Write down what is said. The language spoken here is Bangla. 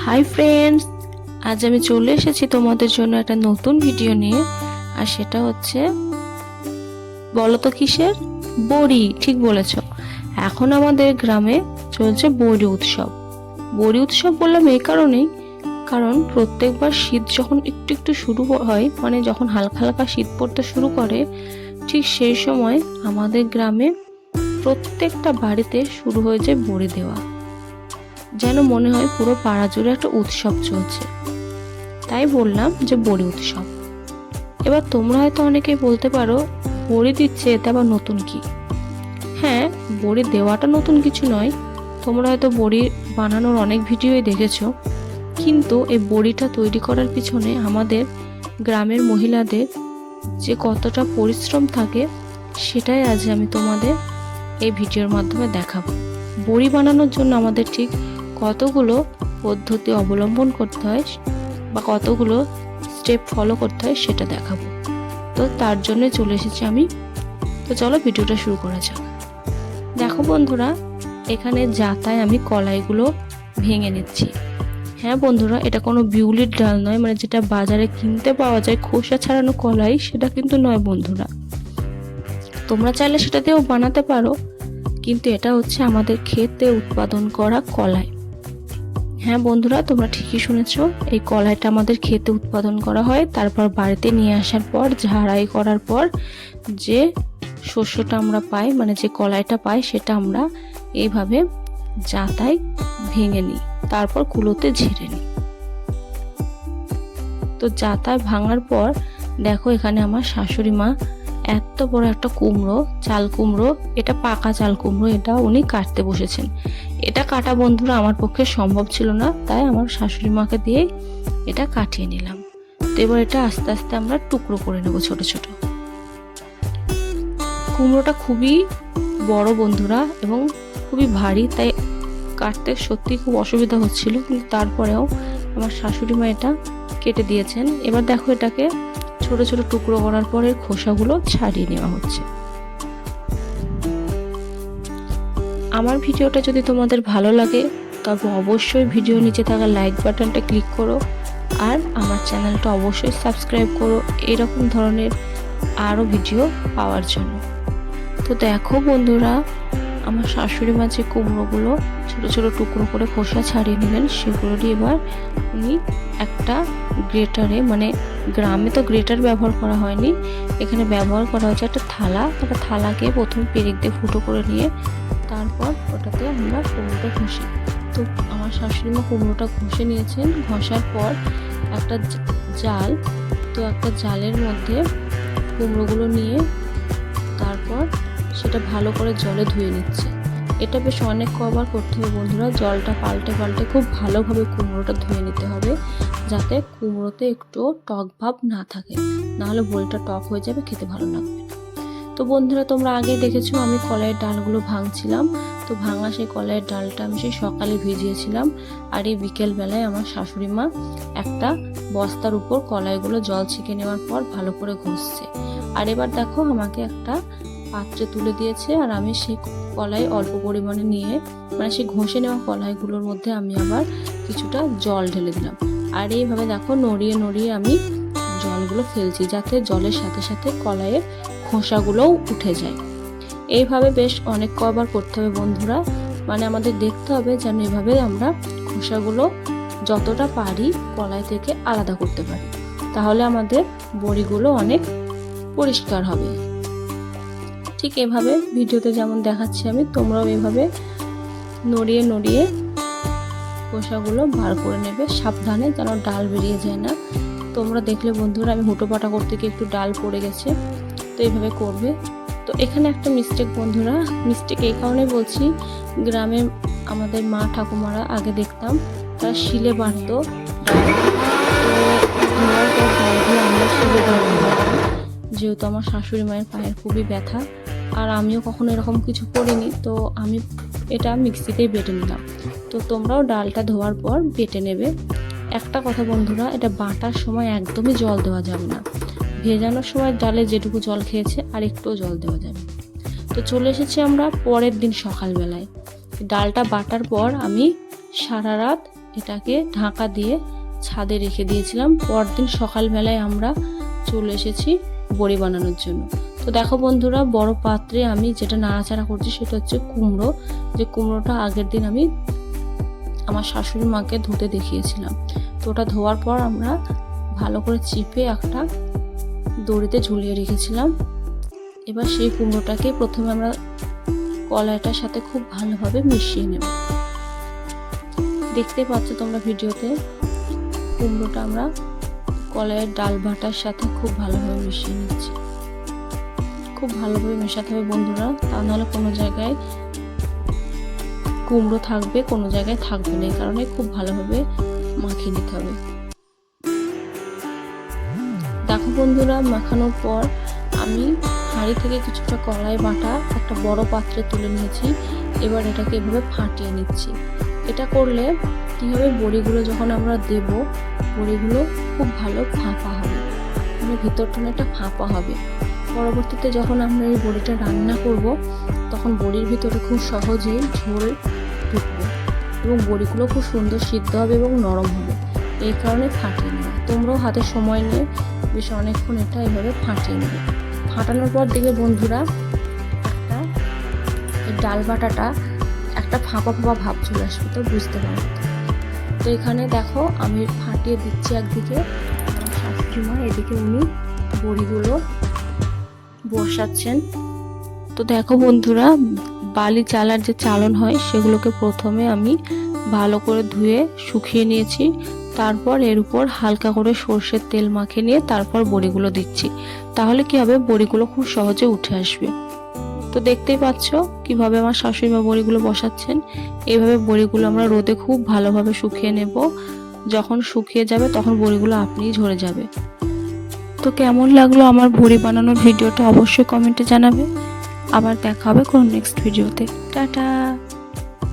হাই ফ্রেন্ডস, আজ আমি চলে এসেছি তোমাদের জন্য একটা নতুন ভিডিও নিয়ে। আর সেটা হচ্ছে, বলো তো কিসের? বড়ি। ঠিক বলেছ, এখন আমাদের গ্রামে চলছে বড়ি উৎসব। বড়ি উৎসব বললাম এই কারণেই, কারণ প্রত্যেকবার শীত যখন একটু একটু শুরু হয়, মানে যখন হালকা হালকা শীত পড়তে শুরু করে, ঠিক সেই সময় আমাদের গ্রামে প্রত্যেকটা বাড়িতে শুরু হয়ে যায় বড়ি দেওয়া। যেন মনে হয় পুরো পাড়া জুড়ে একটা উৎসব চলছে। তাই বললাম যে বড়ি উৎসব। এবার তোমরা হয়তো অনেকেই বলতে পারো, বড়ি দিচ্ছে এতে আবার নতুন কি? হ্যাঁ, বড়ি দেওয়াটা নতুন কিছু নয়। তোমরা হয়তো বড়ি বানানোর অনেক ভিডিওই দেখেছো, কিন্তু এই বড়িটা তৈরি করার পিছনে আমাদের গ্রামের মহিলাদের যে কতটা পরিশ্রম থাকে, সেটাই আজ আমি তোমাদের এই ভিডিওর মাধ্যমে দেখাবো। বড়ি বানানোর জন্য আমাদের ঠিক কতগুলো পদ্ধতি অবলম্বন করতে হয় বা কতগুলো স্টেপ ফলো করতে হয় সেটা দেখাবো। তো তার জন্য চলে এসেছি আমি। তো চলো ভিডিওটা শুরু করা যাক। দেখো বন্ধুরা, এখানে জাতায় আমি কলাইগুলো ভেঙে নিচ্ছি। হ্যাঁ বন্ধুরা, এটা কোনো বিউলির ডাল নয়, মানে যেটা বাজারে কিনতে পাওয়া যায় খোসা ছাড়ানো কলাই, সেটা কিন্তু নয় বন্ধুরা। তোমরা চাইলে সেটা দিয়েও বানাতে পারো, কিন্তু এটা হচ্ছে আমাদের ক্ষেতে উৎপাদন করা কলাই। হ্যাঁ বন্ধুরা, তোমরা ঠিকই শুনেছো, এই কলাইটা আমাদের ক্ষেতে উৎপাদন করা হয়। তারপর বাড়িতে নিয়ে আসার পর ঝাড়াই করার পর যে শস্যটা আমরা পাই, মানে যে কলাইটা পাই, সেটা আমরা এইভাবে জাতায় ভেঙে নিই, তারপর কুলোতে ঝেড়ে নিই। তো জাতায় ভাঙার পর দেখো, এখানে আমার শাশুড়ি মা এত বড় একটা কুমড়ো, চাল কুমড়ো, এটা পাকা চাল কুমড়ো, এটা উনি কাটতে বসেছেন। এটা কাটা বন্ধুরা আমার পক্ষে সম্ভব ছিল না, তাই আমার শাশুড়ি মাকে দিয়ে এটা কাটিয়ে নিলাম। তো এবার এটা আস্তে আস্তে আমরা টুকরো করে নেব ছোট ছোট। কুমড়োটা খুবই বড় বন্ধুরা এবং খুবই ভারী, তাই কাটতে সত্যি খুব অসুবিধা হচ্ছিল, কিন্তু তারপরেও আমার শাশুড়ি মা এটা কেটে দিয়েছেন। এবার দেখো, এটাকে ছোট ছোট টুকরো করার পর এর খোসাগুলো ছাড়িয়ে নেওয়া হচ্ছে। আমার ভিডিওটা যদি তোমাদের ভালো লাগে, তবে অবশ্যই ভিডিও নিচে থাকা লাইক বাটনটা ক্লিক করো, আর আমার চ্যানেলটা অবশ্যই সাবস্ক্রাইব করো এরকম ধরনের আরও ভিডিও পাওয়ার জন্য। তো দেখো বন্ধুরা, আমার শাশুড়ি মা যে কুমড়োগুলো ছোট ছোট টুকরো করে খোসা ছাড়িয়ে নিলেন, সেগুলোরই এবার উনি একটা গ্রেটারে, মানে গ্রামে তো গ্রেটার ব্যবহার করা হয়নি, এখানে ব্যবহার করা হচ্ছে একটা থালা। একটা থালাকে প্রথম পেরেক দিয়ে ফুটো করে নিয়ে তারপর ওটাতে আমরা কুমড়োটা ঘষি। তো আমার শাশুড়ি মা কুমড়োটা ঘষে নিয়েছেন। ঘষার পর একটা জাল, তো একটা জালের মধ্যে কুমড়োগুলো নিয়ে তারপর সেটা ভালো করে জলে ধুয়ে নিচ্ছে। এটা বেশ অনেক কবার করতে হবে বন্ধুরা, জলটা পাল্টে পাল্টে খুব ভালোভাবে কুমড়োটা ধুয়ে নিতে হবে, যাতে কুমড়োতে একটু টক ভাব না থাকে, নাহলে বড়িটা টক হয়ে যাবে, খেতে ভালো লাগবে। তো বন্ধুরা, তোমরা আগে দেখেছো আমি কলাইয়ের ডালগুলো ভাঙছিলাম। তো ভাঙা সেই কলাইয়ের ডালটা আমি সেই সকালে ভিজিয়েছিলাম, আর এই বিকেল বেলায় আমার শাশুড়ি মা একটা বস্তার উপর কলাইগুলো জল ছেঁকে নেওয়ার পর ভালো করে ঘষছে। আর এবার দেখো, আমাকে একটা পাত্রে তুলে দিয়েছে, আর আমি সেই কলাই অল্প পরিমাণে নিয়ে, মানে সেই ঘষে নেওয়া কলাইগুলোর মধ্যে আমি আবার কিছুটা জল ঢেলে দিলাম। আর এইভাবে দেখো নড়িয়ে নড়িয়ে আমি জলগুলো ফেলছি, যাতে জলের সাথে সাথে কলাইয়ের খোসাগুলোও উঠে যায়। এইভাবে বেশ অনেক কবার করতে হবে বন্ধুরা, মানে আমাদের দেখতে হবে যেন এভাবে আমরা খোসাগুলো যতটা পারি কলাই থেকে আলাদা করতে পারি, তাহলে আমাদের বড়িগুলো অনেক পরিষ্কার হবে। ঠিক এভাবে ভিডিওতে যেমন দেখাচ্ছি আমি, তোমরাও এভাবে নড়িয়ে নড়িয়ে খোসাগুলো বার করে নেবে, সাবধানে যেন ডাল বেরিয়ে যায় না। তোমরা দেখলে বন্ধুরা, আমি হুটোপাটা করতে গিয়ে একটু ডাল পড়ে গেছে, তো এইভাবে করবে। তো এখানে একটা মিস্টেক বন্ধুরা, মিস্টেক এই কারণে বলছি, গ্রামে আমাদের মা ঠাকুমারা আগে দেখতাম তারা শিলে বাটতো, তো ধোয়ার পর ডালগুলো আমরা শিলে বাটতাম, যেহেতু আমার শাশুড়ি মায়ের পায়ের খুবই ব্যথা, আর আমিও কখনো এরকম কিছু করিনি, তো আমি এটা মিক্সিতেই বেটে নিলাম। তো তোমরাও ডালটা ধোয়ার পর বেটে নেবে। একটা কথা বন্ধুরা, এটা বাটার সময় একদমই জল দেওয়া যাবে না, ভেজানোর সময় ডালে যেটুকু জল খেয়েছে আর একটুও জল দেওয়া যাবে। তো চলে এসেছি আমরা পরের দিন সকালবেলায়। ডালটা বাটার পর আমি সারা রাত এটাকে ঢাকা দিয়ে ছাদে রেখে দিয়েছিলাম। পরদিন সকালবেলায় আমরা চলে এসেছি বড়ি বানানোর জন্য। তো দেখো বন্ধুরা, বড় পাত্রে আমি যেটা নাড়াচাড়া করছি সেটা হচ্ছে কুমড়ো। যে কুমড়োটা আগের দিন আমি আমার শাশুড়ি মাকে ধুতে দেখিয়েছিলাম। তো ওটা ধোয়ার পর আমরা ভালো করে চিপে একটা দড়িতে ঝুলিয়ে রেখেছিলাম। এবার সেই কুমড়োটাকে প্রথমে আমরা কলাইটার সাথে খুব ভালোভাবে মিশিয়ে নেব। দেখতে পাচ্ছ তোমরা ভিডিওতে, কুমড়োটা আমরা কলাইয়ের ডাল বাটার সাথে খুব ভালোভাবে মিশিয়ে নিচ্ছি। খুব ভালোভাবে মেশাতে হবে বন্ধুরা, তা নাহলে কোনো জায়গায় কুমড়ো থাকবে, কোনো জায়গায় থাকবে না। এই কারণে খুব ভালোভাবে মাখিয়ে নিতে হবে। দেখো বন্ধুরা, মাখানোর পর আমি হাঁড়ি থেকে কিছুটা কলাই বাটা একটা বড় পাত্রে তুলে নিয়েছি। এবার এটাকে এভাবে ফাটিয়ে নিচ্ছি। এটা করলে কি হবে, বড়িগুলো যখন আমরা দেব, বড়িগুলো খুব ভালো ফাঁপা হবে, মানে ভিতরটা একটা ফাঁপা হবে। পরবর্তীতে যখন আমরা এই বড়িটা রান্না করব, তখন বড়ির ভিতরে খুব সহজেই ঝোল ঢুকবে এবং বড়িগুলো খুব সুন্দর সিদ্ধ হবে এবং নরম হবে। এই কারণে ফাটিয়ে নেওয়া। তোমরাও হাতে সময় নিয়ে বেশ অনেকক্ষণ এটা এভাবে ফাটিয়ে নেবে। ফাটানোর পর দেখবে বন্ধুরা, এই ডাল বাটাটা একটা ফাঁপা ফাঁপা ভাব চলে আসবে, তো বুঝতে পারো। তো এখানে দেখো আমি ফাটিয়ে দিচ্ছি একদিকে, আমার শাশুড়ি মা এদিকে উনি বড়িগুলো বসাচ্ছেন। তো দেখো বন্ধুরা, বালি চালার যে চালন হয় সেগুলোকে প্রথমে আমি ভালো করে ধুয়ে শুকিয়ে নিয়েছি। তারপর এর উপর হালকা করে সর্ষের তেল মাখিয়ে নিয়ে তারপর বড়িগুলো দিচ্ছি। তাহলে কি হবে, বড়িগুলো খুব সহজে উঠে আসবে। তো দেখতেই পাচ্ছ কিভাবে আমার শাশুড়ি মা বড়িগুলো বসাচ্ছেন। এইভাবে বড়িগুলো আমরা রোদে খুব ভালোভাবে শুকিয়ে নেব। যখন শুকিয়ে যাবে তখন বড়িগুলো আপনিই ঝরে যাবে। তো কেমন লাগলো আমার বড়ি বানানোর ভিডিওটা অবশ্যই কমেন্টে জানাবে। আবার দেখা হবে কোন নেক্সট ভিডিওতে। টাটা।